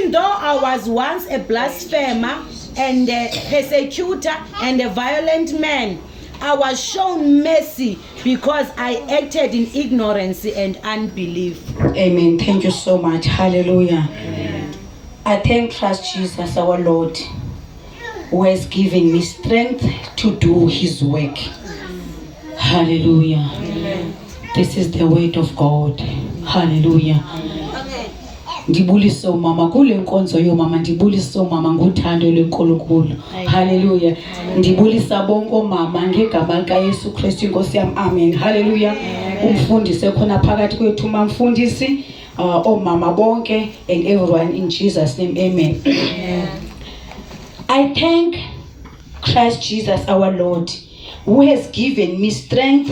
even though I was once a blasphemer and a persecutor and a violent man, I was shown mercy because I acted in ignorance and unbelief. Amen. Thank you so much. Hallelujah. Amen. I thank Christ Jesus our Lord, who has given me strength to do his work. Hallelujah. Amen. This is the word of God. Hallelujah. Ndibulise umama kule nkonzo yomama, ndibulise umama ngothando lwenkulunkulu. Hallelujah. Ndibulisa bonke omama ngegama lika Yesu Kristu inkosi yami. Amen. Hallelujah. Umfundisi khona phakathi kwethu umfundisi, omama bonke and everyone in Jesus name. Amen. I thank Christ Jesus our Lord, who has given me strength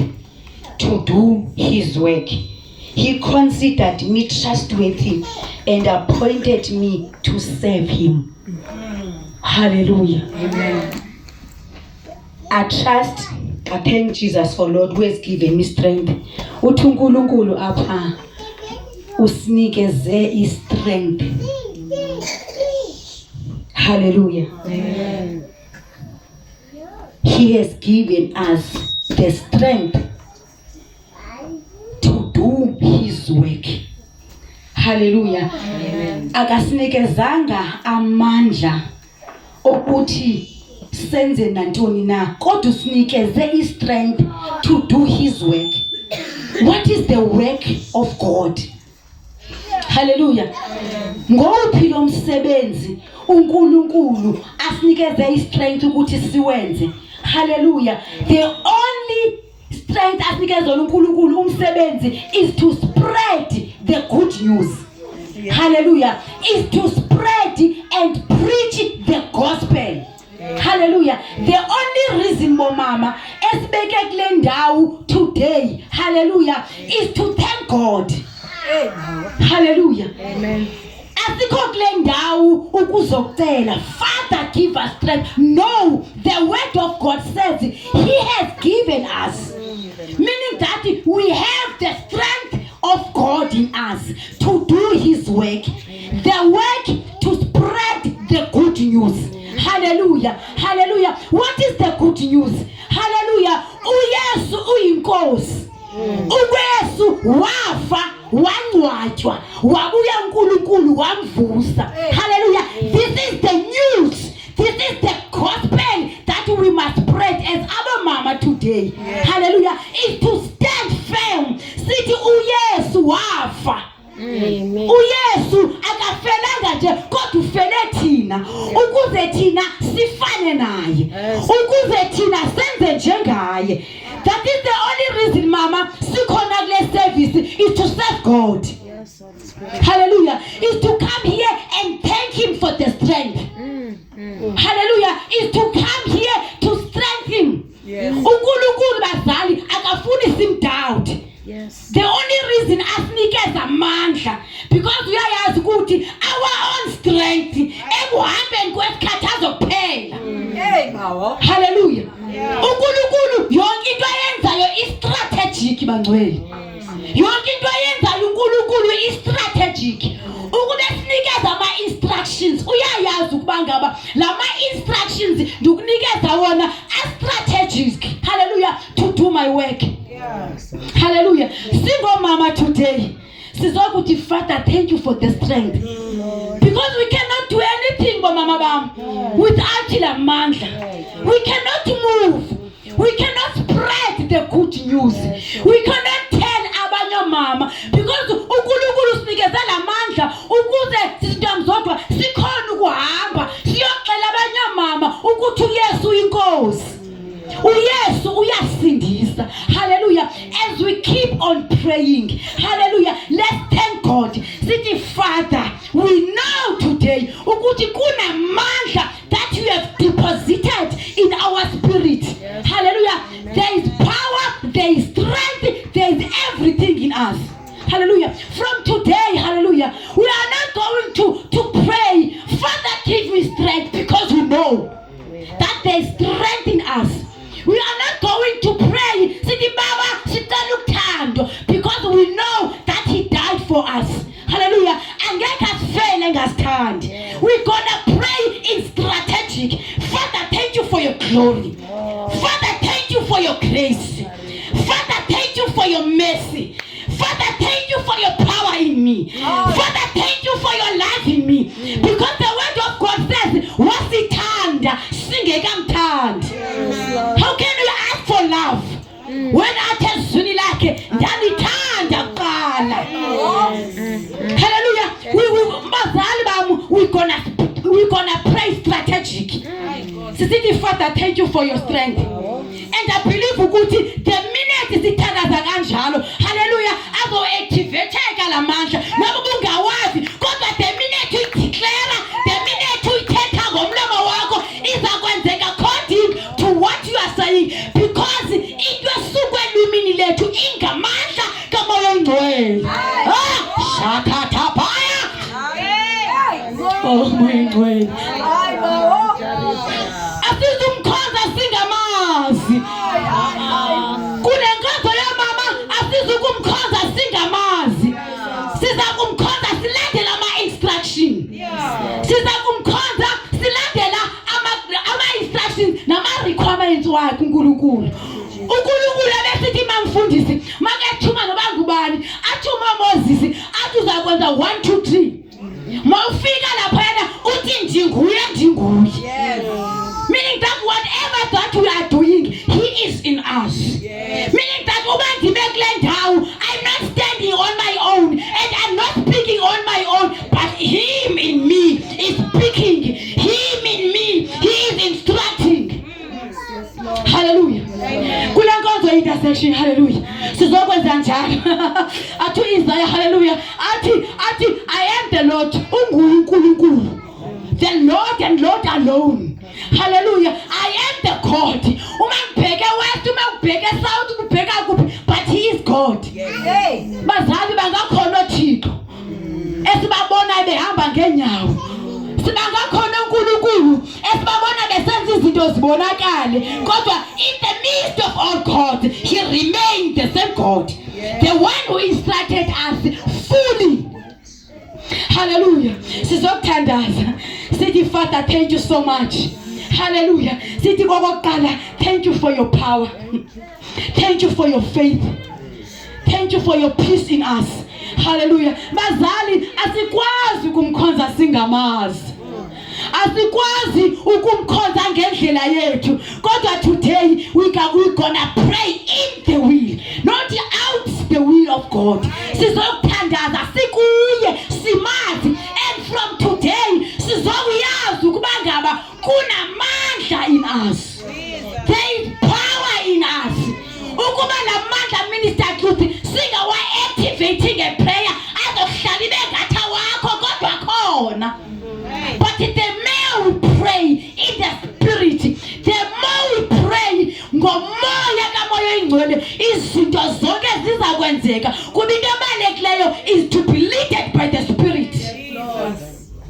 to do his work. He considered me trustworthy and appointed me to serve him. Hallelujah. Amen. I thank Jesus for Lord who has given me strength. Uthi uNkulunkulu apha usinikeze strength. Hallelujah. Amen. He has given us the strength to do his work. Hallelujah. Amen. Akasinikezanga amandla okuthi senze nantoni na, kodwa usinikeze strength to do his work. What is the work of God? Hallelujah. Ngowuphi lo msebenzi uNkulunkulu asinikeze strength ukuthi siwenze? Hallelujah. The only strength asinikeze uNkulunkulu umsebenzi is to spread the good news. Hallelujah. Is to spread and preach the gospel. Hallelujah. The only reason mama esibeke kule ndawo today, hallelujah, is to thank God. Hallelujah. Amen. Asikho kule ndawo ukuzocela Father give us strength. No, the word of God says he has given us, meaning that we have the strength of God in us to do his work, the work to spread the good news. Hallelujah. Hallelujah. What is the good news? Hallelujah. uYesu uyinkosi. uYesu wafa wangcwatshwa wabuya uNkulunkulu wamvusa. Hallelujah. This is the news. This is the gospel that we must spread as our mama today. Hallelujah. Is to stand firm. Sithi uYesu wafa. Amen. uYesu akafelanga nje kodwa ufele thina ukuze thina sifane naye, ukuze thina senze njengaye. That is the only reason mama sikhona kule service is to serve God. Yes, hallelujah. Is to come here and thank him for the strength. Hallelujah. Is to come here to strengthen. uNkulunkulu bazali akafuni simdoubt. Yes. The only reason asinikeza amandla because uyayazi ukuthi our own strength ekuhambeni kwesikhathi azophela. Hallelujah. uNkulunkulu yonke into ayenzayo i-strategic bangcwele. Yonke into ayenzayo uNkulunkulu i-strategic. Ukube sinikeza ama-instructions uyayazi ukuba ngaba lama instructions ndikunikeza wona a-strategic. Hallelujah. To do my work. Yes. Hallelujah. Single mama today. Sizokuthi Father, thank you for the strength. Because we cannot do anything mama bam without amandla. We cannot move. We cannot spread the good news. We cannot tell abanye mama because uNkulunkulu sinikeza lamandla ukuze sizitamzodwa sikhona ukuhamba siyoxela abanye mama ukuthi uYesu inkosi. uYesu uyasindisa. Hallelujah. As we keep on praying, hallelujah, let's thank God. Sithi Father, we know today ukuthi kunamandla that you have deposited in our spirit. Yes. Hallelujah. Amen. There is power, there is strength, there is everything in us. Hallelujah. From today, hallelujah, we are not going to pray, Father, give me strength, because we know that there is strength in us. We are not going to pray, Sithi Baba, sicela uthando, because we know that he died for us. Hallelujah. Angeke asifele understand. We're gonna pray in strategic. Father, thank you for your glory. Father, thank you for your grace. Father, thank you for your mercy. Father, thank you for your power in me. Father, thank you for your life in me. Because the word of God says, wasithanda singekamthandi. How can you ask for love when athi ezwini lakhe ndalithanda kuqala? Hallelujah. Bazali bami, we're gonna pray strategic. Sisithi, Father, thank you for your strength. And I believe ukuthi the minute sithandaza kanjalo, hallelujah, azo-activate-eka la mandla. Noma kungawazi, kodwa the minute uyideclare, the minute uyithetha ngomlomo wakho, izakwenzeka according to what you are saying. Because into esuka elwimini lethu ingamandla kaMoya Oyingcwele. Shakathabaya. Oh, Moya Oyingcwele. Asizumkhonza singamazi. Kule nkonzo yamama asizukumkhonza singamazi. Siza kumkhonza silandela ama-instruction. Siza kumkhonza silandela ama-instructions nama-requirements wakhe uNkulunkulu. uNkulunkulu abesithi mangifundisi makethuma noba ngubani athuma Moses athi uzakwenza 1 2 3. Mawufika lapha yena uthi ndinguye. Meaning that whatever that we are doing, he is in us. Meaning that I'm not standing on my own and I'm not speaking on my own, but him in me is speaking. Him in me, he is instructing. Hallelujah. Kule nkonzo intercession, hallelujah. Sizokwenza njalo. Athi Isaiah, hallelujah. Athi I am the Lord, uNkulunkulu. The Lord and Lord alone. Hallelujah. I am the God. Umangibheke west, umangibheke south, umangibheke kuphi, but he is God. Bazali bangakhona uThixo. Esibabona behamba ngenyawo. Sibangakhona uNkulunkulu esibabona besenza izinto zibonakale. Kodwa in the midst of all God, he remained the same God. The one who instructed us fully. Hallelujah. Sizokuthandaza. Sithi, Father, thank you so much. Hallelujah. Sithi kokuqala, thank you for your power. Thank you for your faith. Thank you for your peace in us. Hallelujah. Bazali, asikwazi ukumkhonza singamazi. Asikwazi ukumkhonza ngendlela yethu. Kodwa today we're gonna pray in the will, not out the will of God. Sizokuthandaza sikuye simazi, and from today sizokuyazi ukuba ngaba kunamandla in us. There is power in us. Ukuba lamandla, Minister Truth, singawa activating a prayer azohlala ibengatha wakho kodwa khona. But the more we pray in the spirit, the more we pray ngomoya kaMoya Oyingcwele, izinto zonke zizakwenzeka. Kuba into ebalulekileyo is to be led by the spirit.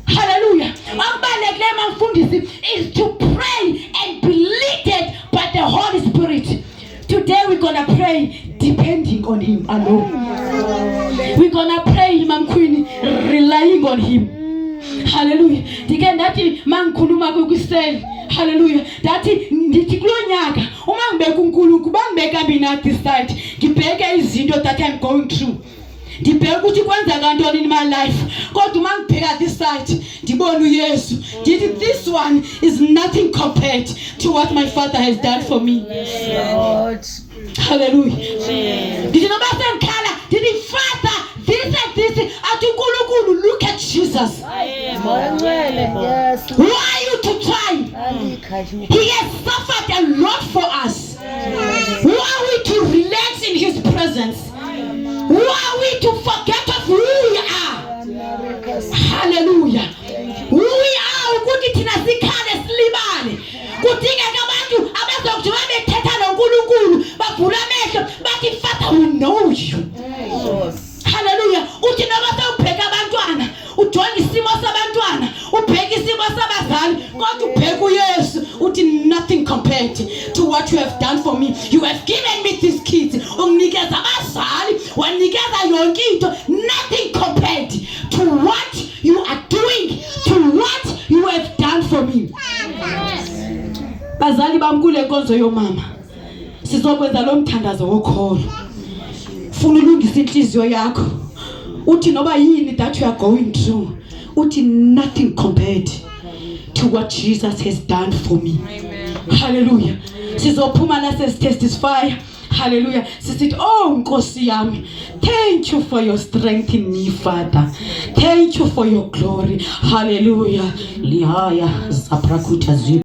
Hallelujah. Okubalulekileyo mangifundisi is to pray and be led by the Holy Spirit. Today we're gonna pray depending on him alone. We're gonna pray, Mama Queen, relying on him. Hallelujah. Ndike ndathi mangikhuluma kwiseli. Hallelujah. Ndathi ndithi kulonyaka uma ngibeka uNkulunkulu bangibeka mina this side. Ngibheke izinto that I'm going through. Ndibheka ukuthi kwenza kantoni in my life. Kodwa uma ngibheka this side ndibona uYesu. Ndithi this one is nothing compared to what my Father has done for me. Lord. Hallelujah. Ndithi noma sengikhala ndithi Father, this and this, athi uNkulunkulu, look at Jesus. Yes. Who are you to try? He has suffered a lot for us. Who are we to relax in his presence? Who are we to forget of who we are? Hallelujah. Who we are ukuthi thina sikhale silibale. Kudingeka abantu abazokuthi babethetha noNkulunkulu bavula amehlo bathi Father, we know you. Hallelujah. Uthi noma sewubheka abantwana, ujonga isimo sabantwana, ubheka isimo sabazali, kodwa ubheka uYesu uthi nothing compared to what you have done for me. You have given me these kids. Unginikeza abazali, wanikeza yonke into, nothing compared to what you are doing bazali bami kule nkonzo yomama sizokwenza lo mthandazo wokholo. Funa ulungisa inhliziyo yakho uthi noba yini that you are going through uthi nothing compared to what Jesus has done for me. Amen. Hallelujah. Sizophuma la testify. Hallelujah. Sithi oh Nkosi yami, thank you for your strength in me, Father. Thank you for your glory. Hallelujah. Lihaya zaprakuta zi